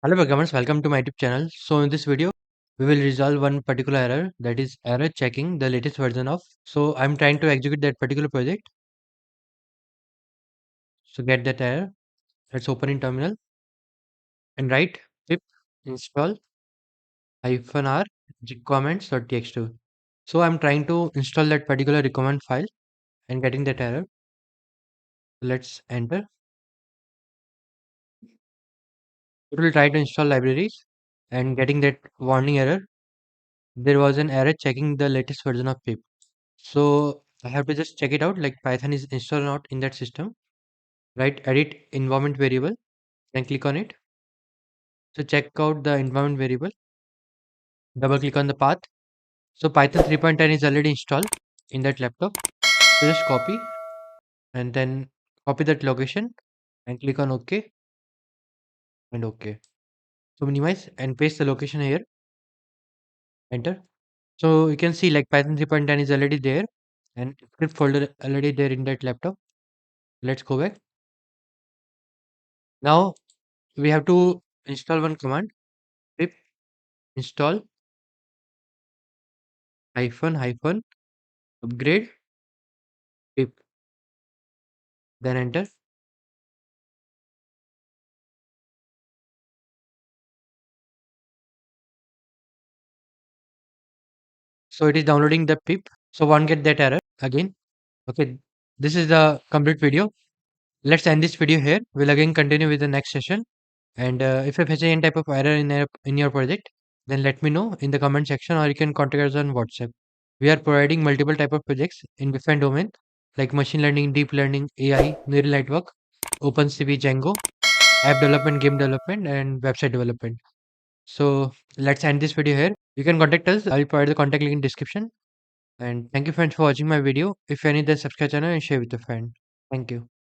Hello programmers, welcome to my YouTube channel. So in this video, we will resolve one particular error, that is error checking the latest version of. So I'm trying to execute that particular project. So get that error. Let's open in terminal and write pip install -r requirements.txt. So I'm trying to install that particular requirement file and getting that error. Let's enter. It will try to install libraries and getting that warning error. There was an error checking the latest version of pip. So I have to just check it out, like Python is installed or not in that system. Right, edit environment variable and click on it. So check out the environment variable, double click on the path. So Python 3.10 is already installed in that laptop. So just copy and then copy that location and click on OK and OK. So minimize and paste the location here, enter. So you can see like Python 3.10 is already there and script folder already there in that laptop. Let's go back. Now we have to install one command, pip install hyphen upgrade pip, then enter. So it is downloading the pip. So won't get that error again. Okay, this is the complete video. Let's end this video here. We'll again continue with the next session. And if you face any type of error in your project, then let me know in the comment section, or you can contact us on WhatsApp. We are providing multiple type of projects in different domain like machine learning, deep learning, AI, neural network, OpenCV, Django, app development, game development, and website development. So let's end this video here. You can contact us. I'll provide the contact link in description. And thank you friends for watching my video. If you are new, then subscribe channel and share with your friend. Thank you.